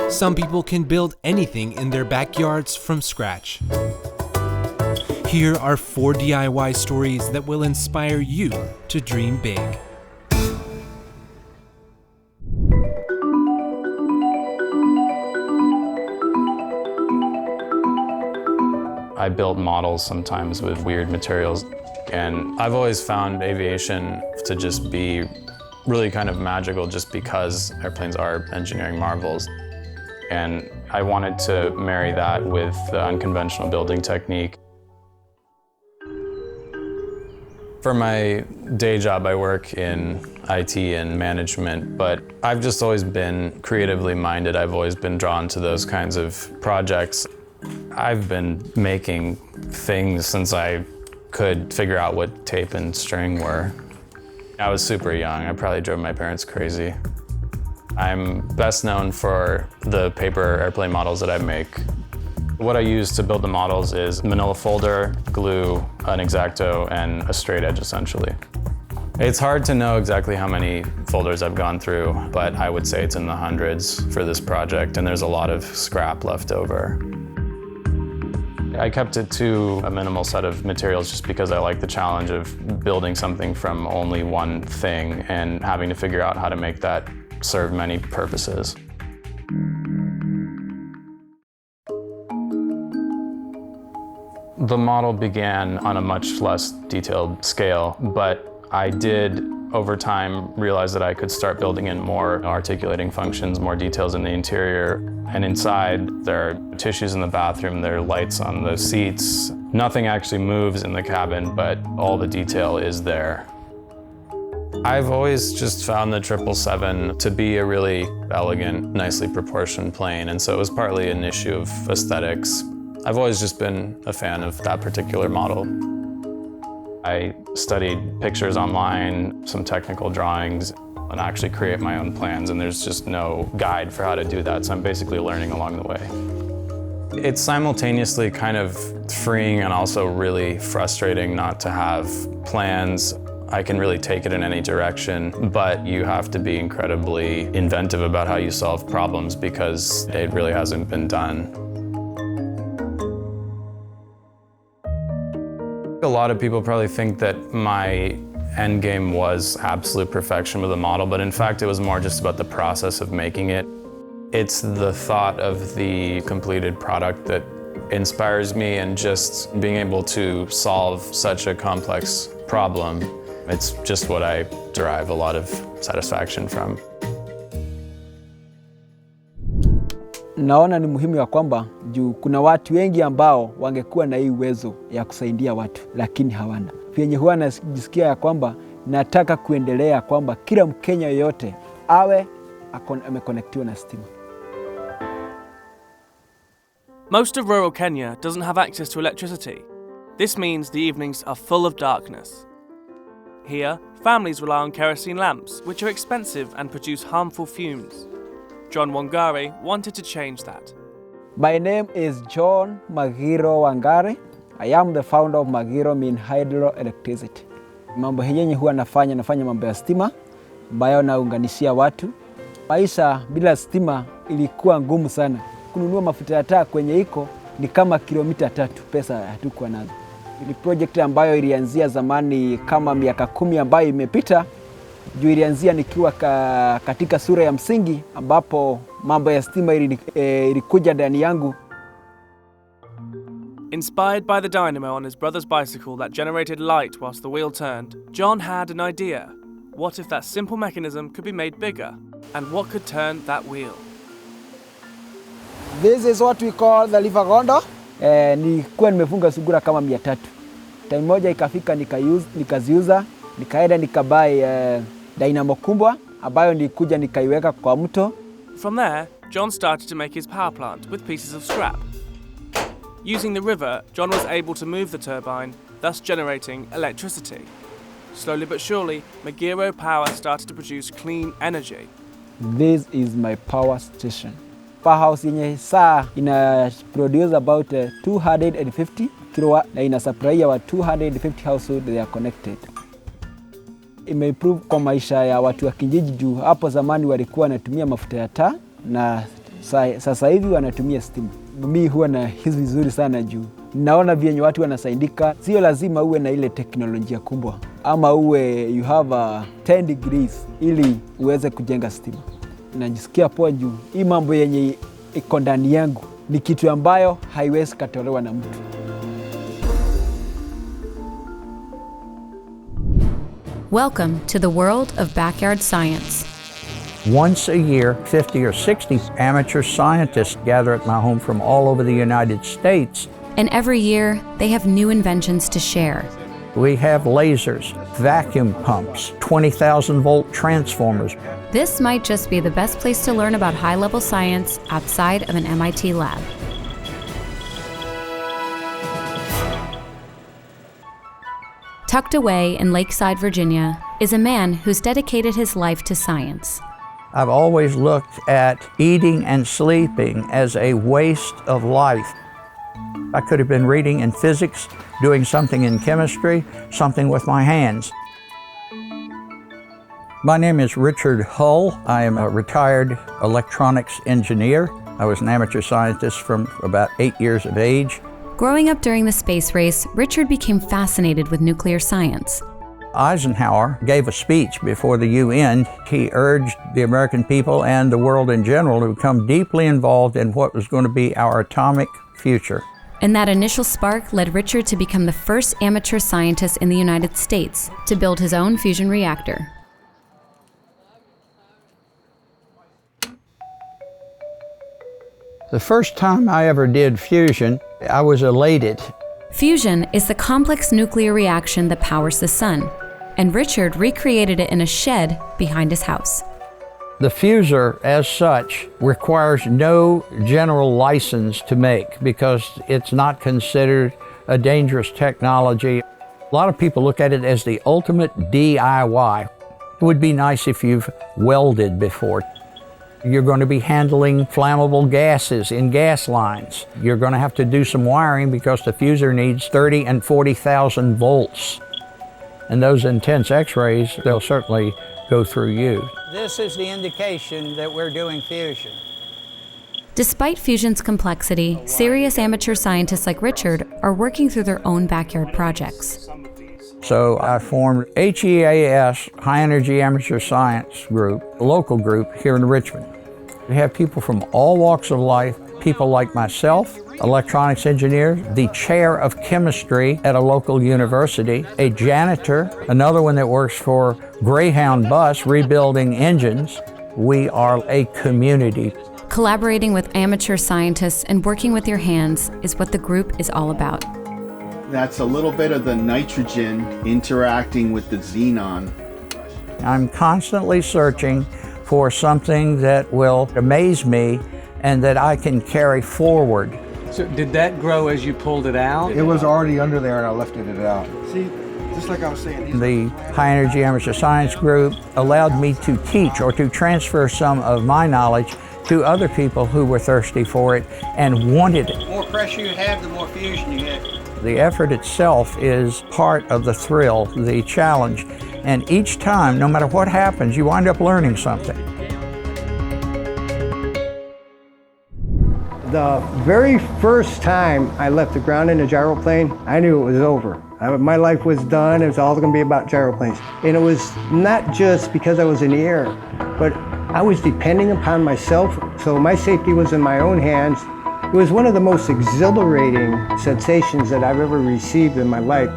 Some people can build anything in their backyards from scratch. Here are 4 DIY stories that will inspire you to dream big. I build models sometimes with weird materials, and I've always found aviation to just be really kind of magical just because airplanes are engineering marvels. And I wanted to marry that with the unconventional building technique. For my day job, I work in IT and management, but I've just always been creatively minded. I've always been drawn to those kinds of projects. I've been making things since I could figure out what tape and string were. I was super young. I probably drove my parents crazy. I'm best known for the paper airplane models that I make. What I use to build the models is manila folder, glue, an X-Acto, and a straight edge, essentially. It's hard to know exactly how many folders I've gone through, but I would say it's in the hundreds for this project, and there's a lot of scrap left over. I kept it to a minimal set of materials just because I like the challenge of building something from only one thing and having to figure out how to make that serve many purposes. The model began on a much less detailed scale, but I did, over time, realize that I could start building in more articulating functions, more details in the interior. And inside, there are tissues in the bathroom, there are lights on the seats. Nothing actually moves in the cabin, but all the detail is there. I've always just found the 777 to be a really elegant, nicely proportioned plane, and so it was partly an issue of aesthetics. I've always just been a fan of that particular model. I studied pictures online, some technical drawings, and actually create my own plans, and there's just no guide for how to do that, so I'm basically learning along the way. It's simultaneously kind of freeing and also really frustrating not to have plans. I can really take it in any direction, but you have to be incredibly inventive about how you solve problems because it really hasn't been done. A lot of people probably think that my end game was absolute perfection with the model, but in fact it was more just about the process of making it. It's the thought of the completed product that inspires me, and just being able to solve such a complex problem. It's just what I derive a lot of satisfaction from. Naona ni muhimu ya kwamba juu kuna watu wengi ambao wangekuwa na hii uwezo ya kusaidia watu lakini hawana. Penye huwa najisikia ya kwamba nataka kuendelea kwamba kila Mkenya yoyote awe ameconnectiwa na stima. Most of rural Kenya doesn't have access to electricity. This means the evenings are full of darkness. Here, families rely on kerosene lamps, which are expensive and produce harmful fumes. John WANGARE wanted to change that. My name is John MAGIRO WANGARE. I am the founder of MAGIRO mean HYDROELECTRIC. Mambo yenye huwa nafanya mambo ya stima ambayo naunganishia watu. Maisha bila stima ilikuwa ngumu sana. Kununua mafuta ya taa kwenye iko ni kama kilomita 3, pesa hatukuwa nazo. Ni project ambayo ilianzia zamani kama miaka 10 ambayo imepita. Juu ilianzia nikiwa katika sura ya msingi ambapo mambo ya stima ilikuja ndani yangu. Inspired by the dynamo on his brother's bicycle that generated light whilst the wheel turned, John had an idea. What if that simple mechanism could be made bigger? And what could turn that wheel? This is what we call the lever gondola. Nilikuwa nimefunga sugura kama 300. Time moja ikafika nikaziuza, nikaenda nikabai dynamo kubwa ambayo nilikuja nikaiweka kwa mto. From there, John started to make his power plant with pieces of scrap. Using the river, John was able to move the turbine, thus generating electricity. Slowly but surely, MAGIRO Power started to produce clean energy. This is my power station. Powerhouse yenye saa ina produce about 250 kilowatt na ina supply wa 250 household they are connected. Imeimprove kwa maisha ya watu wa kijiji juu hapo zamani walikuwa wanatumia mafuta ya taa na Sasa hivi wanatumia stima. Mimi huwa na hisi vizuri sana juu naona vyenye watu wanasaidika. Sio lazima uwe na ile teknolojia kubwa ama uwe you have a 10 degrees ili uweze kujenga stima. Najisikia poa juu hii mambo yenye iko ndani yangu ni kitu ambayo haiwezi katolewa na mtu. Welcome to the world of backyard science. Once a year, 50 or 60 amateur scientists gather at my home from all over the United States. And every year, they have new inventions to share. We have lasers, vacuum pumps, 20,000 volt transformers. This might just be the best place to learn about high-level science outside of an MIT lab. Tucked away in Lakeside, Virginia, is a man who's dedicated his life to science. I've always looked at eating and sleeping as a waste of life. I could have been reading in physics, doing something in chemistry, something with my hands. My name is Richard Hull. I am a retired electronics engineer. I was an amateur scientist from about 8 years of age. Growing up during the space race, Richard became fascinated with nuclear science. Eisenhower gave a speech before the UN. He urged the American people and the world in general to become deeply involved in what was going to be our atomic future. And that initial spark led Richard to become the first amateur scientist in the United States to build his own fusion reactor. The first time I ever did fusion, I was elated. Fusion is the complex nuclear reaction that powers the sun, and Richard recreated it in a shed behind his house. The fuser, as such, requires no general license to make because it's not considered a dangerous technology. A lot of people look at it as the ultimate DIY. It would be nice if you've welded before. You're going to be handling flammable gases in gas lines. You're going to have to do some wiring because the fuser needs 30 and 40,000 volts. And those intense X-rays, they'll certainly go through you. This is the indication that we're doing fusion. Despite fusion's complexity, serious amateur scientists like Richard are working through their own backyard projects. So I formed HEAS, High Energy Amateur Science Group, a local group here in Richmond. We have people from all walks of life, people like myself, electronics engineers, the chair of chemistry at a local university, a janitor, another one that works for Greyhound Bus rebuilding engines. We are a community. Collaborating with amateur scientists and working with your hands is what the group is all about. That's a little bit of the nitrogen interacting with the xenon. I'm constantly searching for something that will amaze me and that I can carry forward. So did that grow as you pulled it out? It was already under there and I lifted it out. See, just like I was saying. The High Energy Amateur Science Group allowed me to teach or to transfer some of my knowledge to other people who were thirsty for it and wanted it. The more pressure you have, the more fusion you get. The effort itself is part of the thrill, the challenge, and each time, no matter what happens, you wind up learning something. The very first time I left the ground in a gyroplane, I knew it was over. My life was done. It was all going to be about gyroplanes. And it was not just because I was in the air, but I was depending upon myself, so my safety was in my own hands. It was one of the most exhilarating sensations that I've ever received in my life.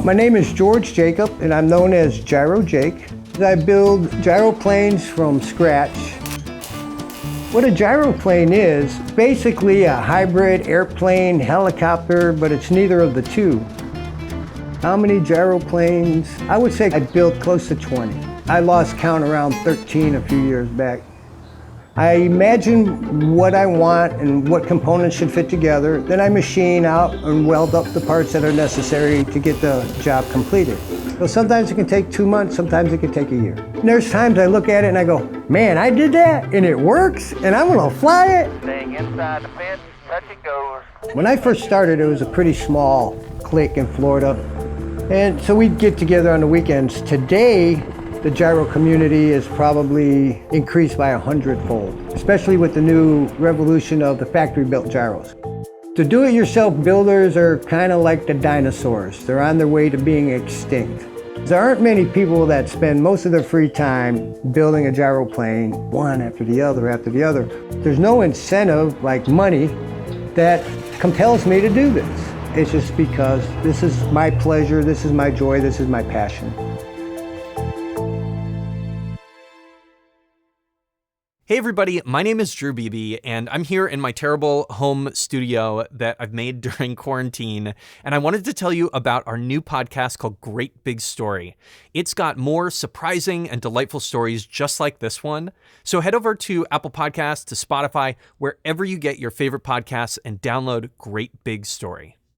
My name is George Jacob, and I'm known as Gyro Jake. I build gyroplanes from scratch. What a gyroplane is, basically a hybrid airplane, helicopter, but it's neither of the two. How many gyroplanes? I would say I built close to 20. I lost count around 13 a few years back. I imagine what I want and what components should fit together. Then I machine out and weld up the parts that are necessary to get the job completed. So sometimes it can take 2 months, sometimes it can take a year. And there's times I look at it and I go, man, I did that and it works and I'm gonna fly it. Staying inside the fence, touch it goes. When I first started, it was a pretty small clique in Florida. And so we'd get together on the weekends. Today, the gyro community is probably increased by 100-fold, especially with the new revolution of the factory-built gyros. The do-it-yourself builders are kind of like the dinosaurs. They're on their way to being extinct. There aren't many people that spend most of their free time building a gyroplane, one after the other after the other. There's no incentive, like money, that compels me to do this. It's just because this is my pleasure, this is my joy, this is my passion. Hey everybody, my name is Drew Beebe, and I'm here in my terrible home studio that I've made during quarantine, and I wanted to tell you about our new podcast called Great Big Story. It's got more surprising and delightful stories just like this one, so head over to Apple Podcasts, to Spotify, wherever you get your favorite podcasts, and download Great Big Story.